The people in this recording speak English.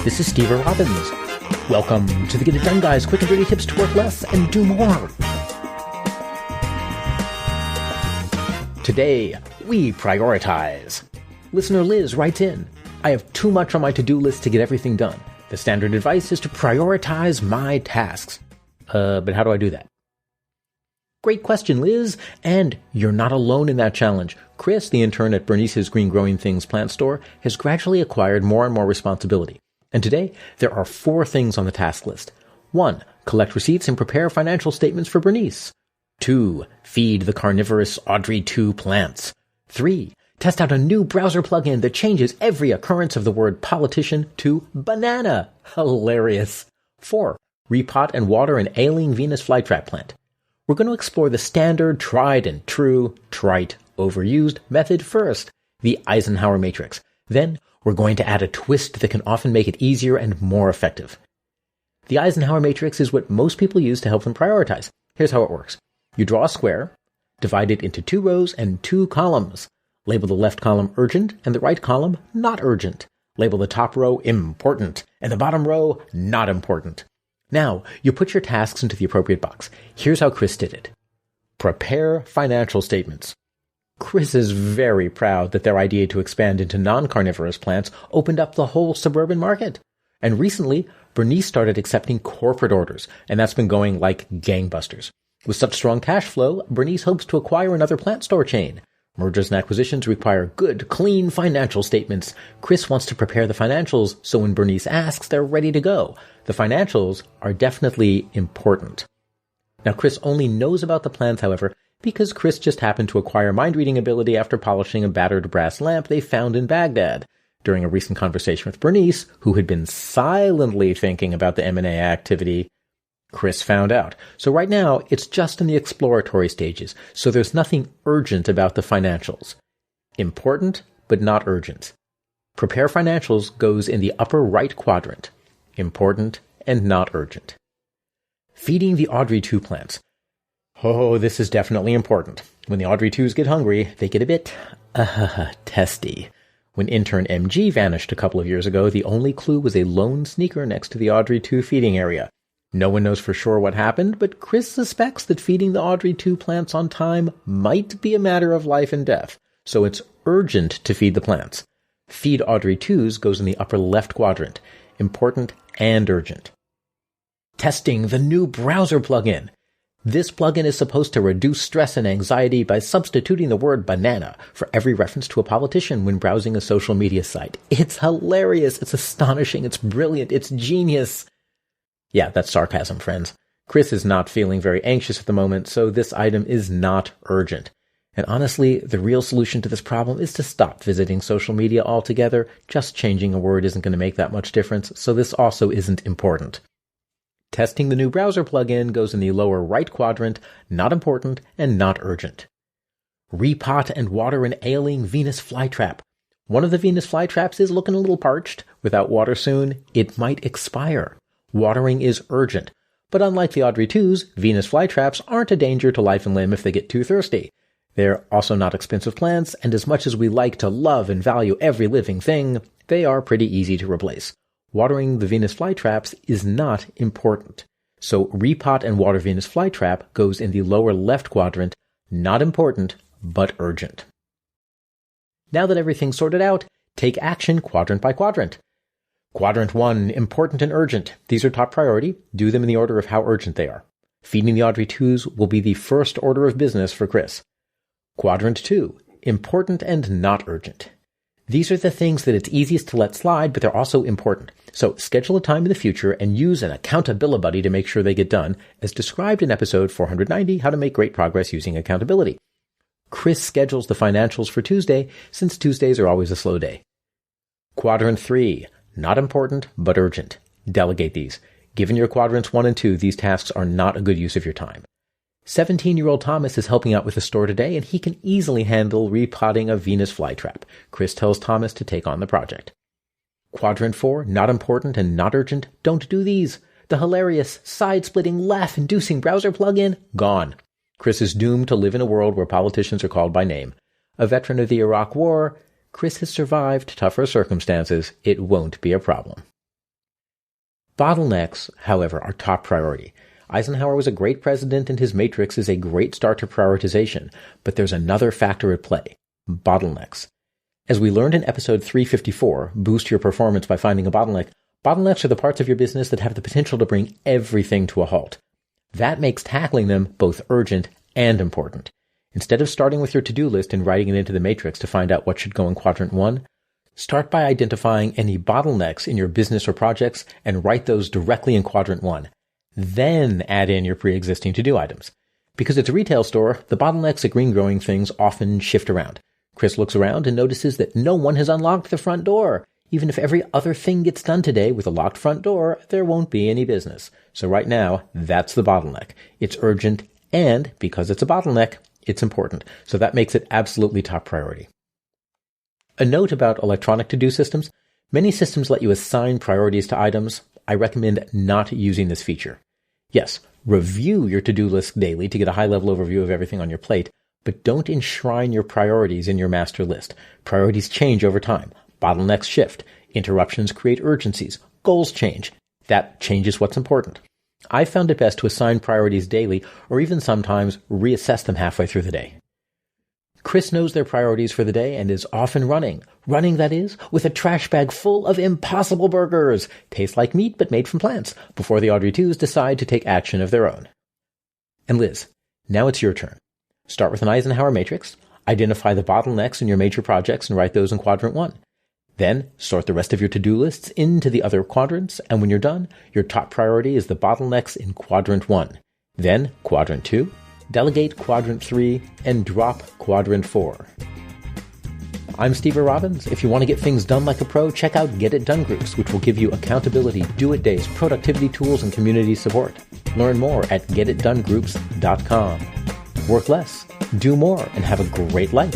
This is Steve Robbins. Welcome to the Get It Done Guys, quick and dirty tips to work less and do more. Today, we prioritize. Listener Liz writes in, I have too much on my to-do list to get everything done. The standard advice is to prioritize my tasks. But how do I do that? Great question, Liz. And you're not alone in that challenge. Chris, the intern at Bernice's Green Growing Things plant store, has gradually acquired more and more responsibility. And today, there are 4 things on the task list. 1. Collect receipts and prepare financial statements for Bernice. 2. Feed the carnivorous Audrey 2 plants. 3. Test out a new browser plugin that changes every occurrence of the word politician to banana. Hilarious. 4. Repot and water an ailing Venus flytrap plant. We're going to explore the standard, tried and true, trite, overused method first, the Eisenhower Matrix. Then, we're going to add a twist that can often make it easier and more effective. The Eisenhower Matrix is what most people use to help them prioritize. Here's how it works. You draw a square, divide it into 2 rows and 2 columns. Label the left column urgent and the right column not urgent. Label the top row important and the bottom row not important. Now, you put your tasks into the appropriate box. Here's how Chris did it. Prepare financial statements. Chris is very proud that their idea to expand into non-carnivorous plants opened up the whole suburban market. And recently, Bernice started accepting corporate orders, and that's been going like gangbusters. With such strong cash flow, Bernice hopes to acquire another plant store chain. Mergers and acquisitions require good, clean financial statements. Chris wants to prepare the financials so when Bernice asks, they're ready to go. The financials are definitely important. Now, Chris only knows about the plans, however, because Chris just happened to acquire mind-reading ability after polishing a battered brass lamp they found in Baghdad. During a recent conversation with Bernice, who had been silently thinking about the M&A activity, Chris found out. So right now, it's just in the exploratory stages, so there's nothing urgent about the financials. Important, but not urgent. Prepare financials goes in the upper right quadrant. Important and not urgent. Feeding the Audrey 2 plants. Oh, this is definitely important. When the Audrey 2s get hungry, they get a bit, testy. When intern MG vanished a couple of years ago, the only clue was a lone sneaker next to the Audrey 2 feeding area. No one knows for sure what happened, but Chris suspects that feeding the Audrey 2 plants on time might be a matter of life and death, so it's urgent to feed the plants. Feed Audrey 2s goes in the upper left quadrant. Important and urgent. Testing the new browser plugin. This plugin is supposed to reduce stress and anxiety by substituting the word banana for every reference to a politician when browsing a social media site. It's hilarious, it's astonishing, it's brilliant, it's genius. Yeah, that's sarcasm, friends. Chris is not feeling very anxious at the moment, so this item is not urgent. And honestly, the real solution to this problem is to stop visiting social media altogether. Just changing a word isn't going to make that much difference, so this also isn't important. Testing the new browser plugin goes in the lower right quadrant, not important and not urgent. Repot and water an ailing Venus flytrap. One of the Venus flytraps is looking a little parched. Without water soon, it might expire. Watering is urgent. But unlike the Audrey 2s, Venus flytraps aren't a danger to life and limb if they get too thirsty. They're also not expensive plants, and as much as we like to love and value every living thing, they are pretty easy to replace. Watering the Venus flytraps is not important. So repot and water Venus flytrap goes in the lower left quadrant, not important, but urgent. Now that everything's sorted out, take action quadrant by quadrant. Quadrant 1, important and urgent. These are top priority. Do them in the order of how urgent they are. Feeding the Audrey 2s will be the first order of business for Chris. Quadrant 2, important and not urgent. These are the things that it's easiest to let slide, but they're also important. So schedule a time in the future and use an accountability buddy to make sure they get done, as described in episode 490, How to Make Great Progress Using Accountability. Chris schedules the financials for Tuesday, since Tuesdays are always a slow day. Quadrant 3, not important, but urgent. Delegate these. Given your quadrants 1 and 2, these tasks are not a good use of your time. 17-year-old Thomas is helping out with the store today, and he can easily handle repotting a Venus flytrap. Chris tells Thomas to take on the project. Quadrant 4, not important and not urgent. Don't do these. The hilarious, side-splitting, laugh-inducing browser plugin? Gone. Chris is doomed to live in a world where politicians are called by name. A veteran of the Iraq War, Chris has survived tougher circumstances. It won't be a problem. Bottlenecks, however, are top priority. Eisenhower was a great president and his matrix is a great start to prioritization, but there's another factor at play: bottlenecks. As we learned in episode 354, Boost Your Performance by Finding a Bottleneck, bottlenecks are the parts of your business that have the potential to bring everything to a halt. That makes tackling them both urgent and important. Instead of starting with your to-do list and writing it into the matrix to find out what should go in quadrant 1, start by identifying any bottlenecks in your business or projects and write those directly in quadrant 1. Then add in your pre-existing to-do items. Because it's a retail store, the bottlenecks at green growing things often shift around. Chris looks around and notices that no one has unlocked the front door. Even if every other thing gets done today with a locked front door, there won't be any business. So right now, that's the bottleneck. It's urgent, and because it's a bottleneck, it's important. So that makes it absolutely top priority. A note about electronic to-do systems. Many systems let you assign priorities to items. I recommend not using this feature. Yes, review your to-do list daily to get a high-level overview of everything on your plate, but don't enshrine your priorities in your master list. Priorities change over time. Bottlenecks shift. Interruptions create urgencies. Goals change. That changes what's important. I found it best to assign priorities daily or even sometimes reassess them halfway through the day. Chris knows their priorities for the day and is often running, that is, with a trash bag full of impossible burgers, taste like meat but made from plants, before the Audrey 2s decide to take action of their own. And Liz, now it's your turn. Start with an Eisenhower Matrix, identify the bottlenecks in your major projects and write those in quadrant 1. Then sort the rest of your to-do lists into the other quadrants, and when you're done, your top priority is the bottlenecks in quadrant 1. Then quadrant 2, delegate quadrant 3, and drop quadrant 4. I'm Steve Robbins. If you want to get things done like a pro, check out Get It Done Groups, which will give you accountability, do-it-days, productivity tools, and community support. Learn more at getitdonegroups.com. Work less, do more, and have a great life.